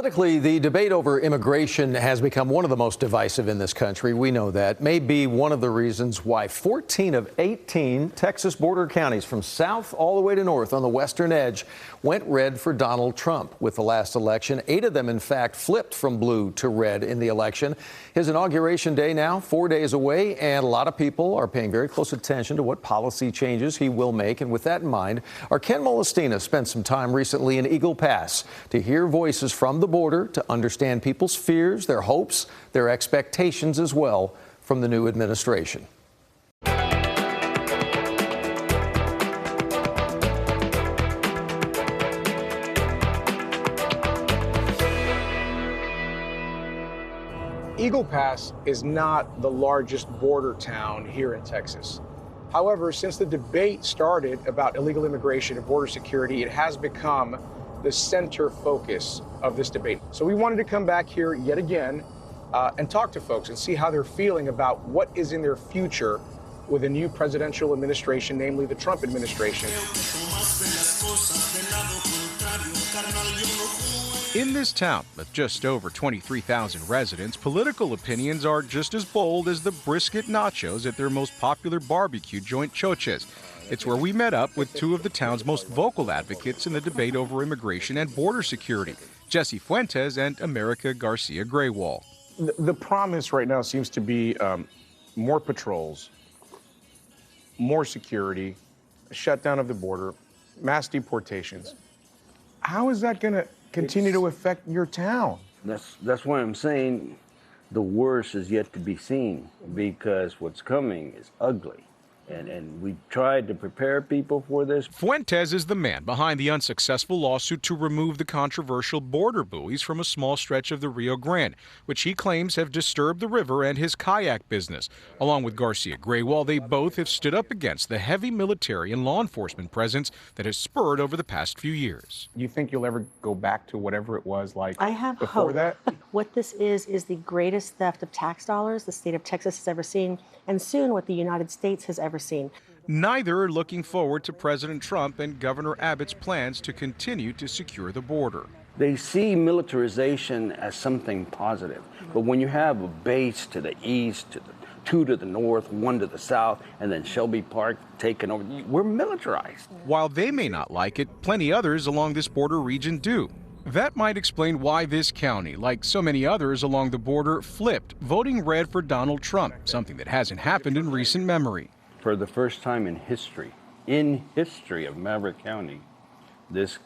Politically, the debate over immigration has become one of the most divisive in this country. We know that. May be one of the reasons why 14 of 18 Texas border counties from south all the way to north on the western edge went red for Donald Trump with the last election. 8 of them, in fact, flipped from blue to red in the election. His inauguration day now 4 days away, and a lot of people are paying very close attention to what policy changes he will make. And with that in mind, our Ken Molestina spent some time recently in Eagle Pass to hear voices from the border, to understand people's fears, their hopes, their expectations as well from the new administration. Eagle Pass is not the largest border town here in Texas. However, since the debate started about illegal immigration and border security, it has become the center focus of this debate. So we wanted to come back here yet again and talk to folks and see how they're feeling about what is in their future with a new presidential administration, namely the Trump administration. In this town, with just over 23,000 residents, political opinions are just as bold as the brisket nachos at their most popular barbecue joint, Choches. It's where we met up with 2 of the town's most vocal advocates in the debate over immigration and border security, Jesse Fuentes and America Garcia Graywall. The promise right now seems to be more patrols, more security, a shutdown of the border, mass deportations. How is that going to continue to affect your town? That's why I'm saying the worst is yet to be seen, because what's coming is ugly. And we tried to prepare people for this. Fuentes is the man behind the unsuccessful lawsuit to remove the controversial border buoys from a small stretch of the Rio Grande, which he claims have disturbed the river and his kayak business. Along with Garcia Graywall, they both have stood up against the heavy military and law enforcement presence that has spurred over the past few years. You think you'll ever go back to whatever it was like I have before hope. that? What this is the greatest theft of tax dollars the state of Texas has ever seen, and soon what the United States has ever seen. Neither are looking forward to President Trump and Governor Abbott's plans to continue to secure the border. They see militarization as something positive, but when you have a base to the east, 2 to the north, 1 to the south, and then Shelby Park taken over, we're militarized. While they may not like it, plenty others along this border region do. That might explain why this county, like so many others along the border, flipped, voting red for Donald Trump, something that hasn't happened in recent memory. For the first time in history of Maverick County, this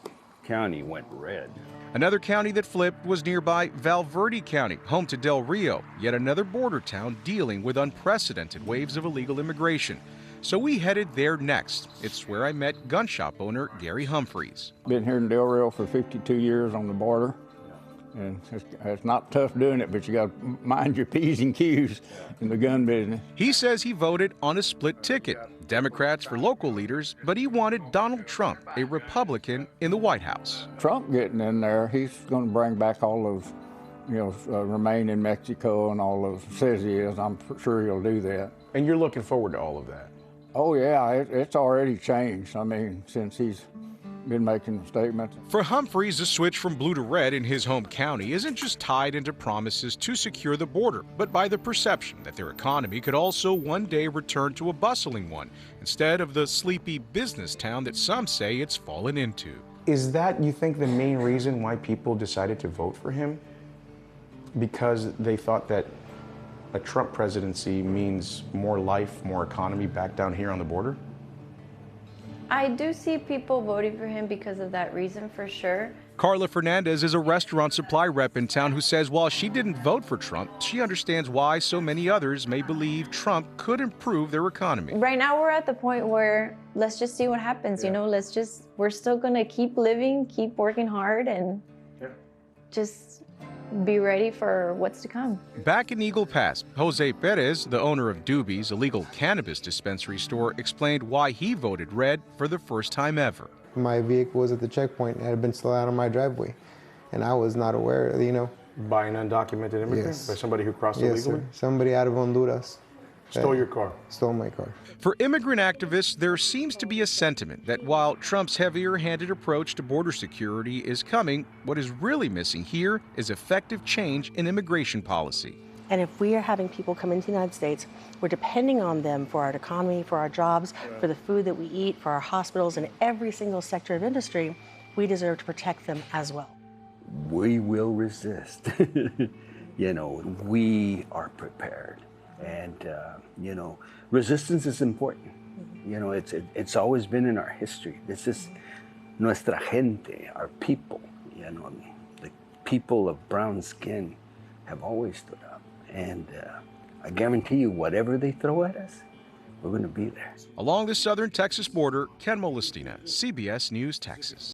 county went red. Another county that flipped was nearby Valverde County, home to Del Rio, yet another border town dealing with unprecedented waves of illegal immigration. So we headed there next. It's where I met gun shop owner Gary Humphreys. Been here in Del Rio for 52 years on the border, and it's not tough doing it, but you got to mind your P's and Q's in the gun business. He says he voted on a split ticket, Democrats for local leaders, but he wanted Donald Trump, a Republican, in the White House. Trump getting in there, he's going to bring back all of, remain in Mexico and all of, says he is. I'm sure he'll do that. And you're looking forward to all of that? Oh yeah, it's already changed. I mean, since he's been making statements. For Humphreys, the switch from blue to red in his home county isn't just tied into promises to secure the border, but by the perception that their economy could also one day return to a bustling one, instead of the sleepy business town that some say it's fallen into. Is that, you think, the main reason why people decided to vote for him? Because they thought that a Trump presidency means more life, more economy back down here on the border? I do see people voting for him because of that reason, for sure. Carla Fernandez is a restaurant supply rep in town who says while she didn't vote for Trump, she understands why so many others may believe Trump could improve their economy. Right now we're at the point where let's just see what happens, we're still gonna keep living, keep working hard, and just be ready for what's to come. Back in Eagle Pass, Jose Perez, the owner of Doobie's, a legal cannabis dispensary store, explained why he voted red for the first time ever. My vehicle was at the checkpoint and had been still out on my driveway, and I was not aware, By an undocumented immigrant? Yes. By somebody who crossed yes, illegally? Sir. Somebody out of Honduras. Stole your car. Stole my car. For immigrant activists, there seems to be a sentiment that while Trump's heavier-handed approach to border security is coming, what is really missing here is effective change in immigration policy. And if we are having people come into the United States, we're depending on them for our economy, for our jobs, for the food that we eat, for our hospitals, and every single sector of industry, we deserve to protect them as well. We will resist. You know, we are prepared. And, you know, resistance is important. You know, it's always been in our history. This is nuestra gente, our people. You know, the people of brown skin have always stood up. And I guarantee you, whatever they throw at us, we're going to be there. Along the southern Texas border, Ken Molestina, CBS News, Texas.